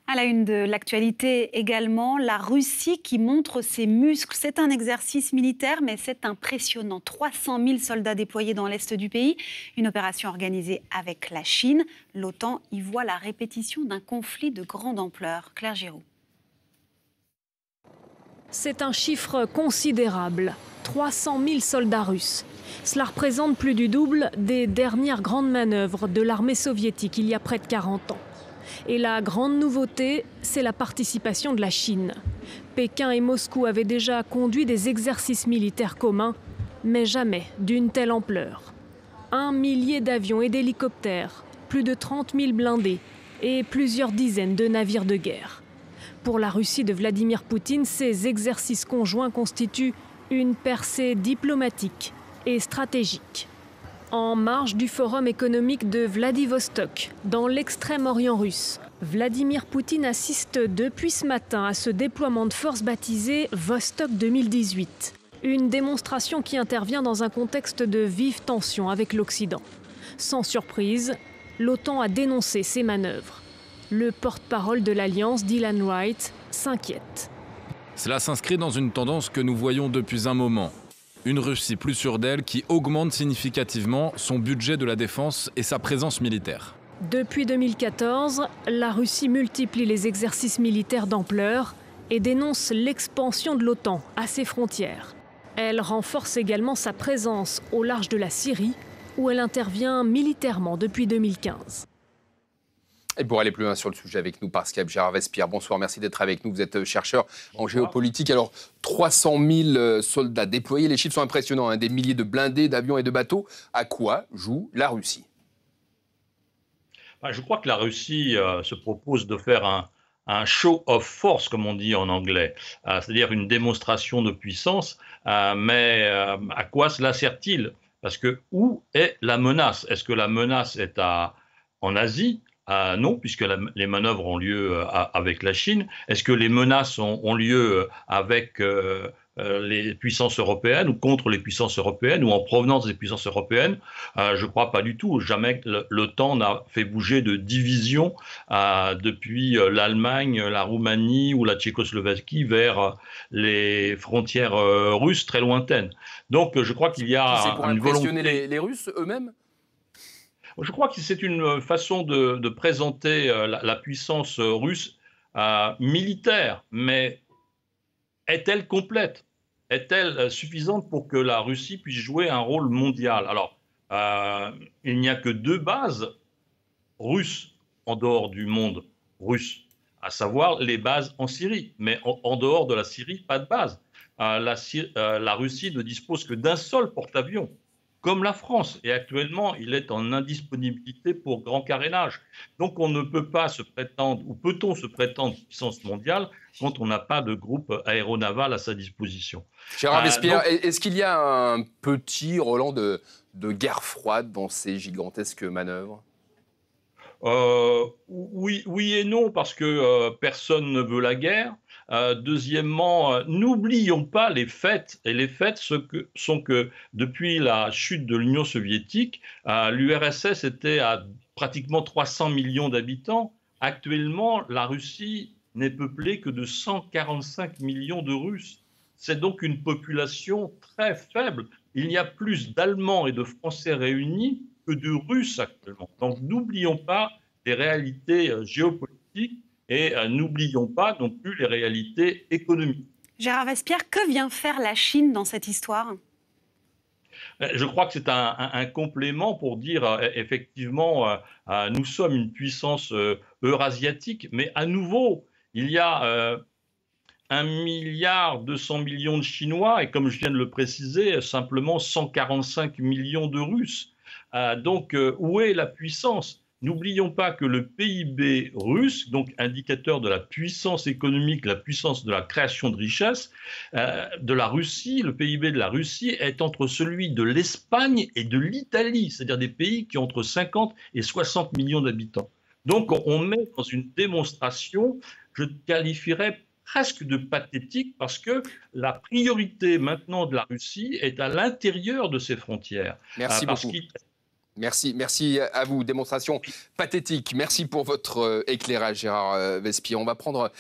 À la une de l'actualité également, la Russie qui montre ses muscles. C'est un exercice militaire, mais c'est impressionnant. 300 000 soldats déployés dans l'est du pays. Une opération organisée avec la Chine. L'OTAN y voit la répétition d'un conflit de grande ampleur. Claire Giroux. C'est un chiffre considérable. 300 000 soldats russes. Cela représente plus du double des dernières grandes manœuvres de l'armée soviétique il y a près de 40 ans. Et la grande nouveauté, c'est la participation de la Chine. Pékin et Moscou avaient déjà conduit des exercices militaires communs, mais jamais d'une telle ampleur. 1 millier d'avions et d'hélicoptères, plus de 30 000 blindés et plusieurs dizaines de navires de guerre. Pour la Russie de Vladimir Poutine, ces exercices conjoints constituent une percée diplomatique et stratégique. En marge du forum économique de Vladivostok, dans l'extrême-orient russe, Vladimir Poutine assiste depuis ce matin à ce déploiement de forces baptisé Vostok 2018. Une démonstration qui intervient dans un contexte de vive tension avec l'Occident. Sans surprise, l'OTAN a dénoncé ces manœuvres. Le porte-parole de l'Alliance, Dylan Wright, s'inquiète. Cela s'inscrit dans une tendance que nous voyons depuis un moment. Une Russie plus sûre d'elle qui augmente significativement son budget de la défense et sa présence militaire. Depuis 2014, la Russie multiplie les exercices militaires d'ampleur et dénonce l'expansion de l'OTAN à ses frontières. Elle renforce également sa présence au large de la Syrie, où elle intervient militairement depuis 2015. Et pour aller plus loin sur le sujet avec nous par Skype, Gérard Vespierre, bonsoir, merci d'être avec nous. Vous êtes chercheur en géopolitique. Alors, 300 000 soldats déployés, les chiffres sont impressionnants, hein, des milliers de blindés, d'avions et de bateaux. À quoi joue la Russie ? Je crois que la Russie se propose de faire un show of force, comme on dit en anglais, c'est-à-dire une démonstration de puissance, mais à quoi cela sert-il ? Parce que où est la menace ? Est-ce que la menace est en Asie ? Non, puisque les manœuvres ont lieu avec la Chine. Est-ce que les menaces ont lieu avec les puissances européennes ou contre les puissances européennes ou en provenance des puissances européennes? Je ne crois pas du tout. Jamais l'OTAN n'a fait bouger de division depuis l'Allemagne, la Roumanie ou la Tchécoslovaquie vers les frontières russes très lointaines. Donc je crois qu'il y a c'est pour une impressionner volonté... les Russes eux-mêmes ? Je crois que c'est une façon de présenter la puissance russe militaire, mais est-elle complète? Est-elle suffisante pour que la Russie puisse jouer un rôle mondial? Alors, il n'y a que 2 bases russes en dehors du monde russe, à savoir les bases en Syrie. Mais en dehors de la Syrie, pas de base. La Russie ne dispose que d'un seul porte-avions, comme la France. Et actuellement, il est en indisponibilité pour grand carénage. Donc, on ne peut pas se prétendre, ou peut-on se prétendre puissance mondiale quand on n'a pas de groupe aéronaval à sa disposition. Gérard Vespierre, est-ce qu'il y a un petit relent de guerre froide dans ces gigantesques manœuvres ? Oui et non, parce que personne ne veut la guerre. Deuxièmement, n'oublions pas les faits. Et les faits sont que depuis la chute de l'Union soviétique, l'URSS était à pratiquement 300 millions d'habitants. Actuellement, la Russie n'est peuplée que de 145 millions de Russes. C'est donc une population très faible. Il y a plus d'Allemands et de Français réunis que de Russes actuellement. Donc n'oublions pas les réalités géopolitiques et n'oublions pas non plus les réalités économiques. Gérard Vespierre, que vient faire la Chine dans cette histoire ? Je crois que c'est un complément pour dire effectivement nous sommes une puissance eurasiatique, mais à nouveau il y a 1,2 milliard de Chinois et comme je viens de le préciser, simplement 145 millions de Russes. Donc où est la puissance ? N'oublions pas que le PIB russe, donc indicateur de la puissance économique, la puissance de la création de richesses, de la Russie, le PIB de la Russie est entre celui de l'Espagne et de l'Italie, c'est-à-dire des pays qui ont entre 50 et 60 millions d'habitants. Donc on met dans une démonstration, je qualifierais presque de pathétique, parce que la priorité maintenant de la Russie est à l'intérieur de ses frontières. Merci beaucoup. Merci à vous. Démonstration pathétique. Merci pour votre éclairage, Gérard Vespierre. On va prendre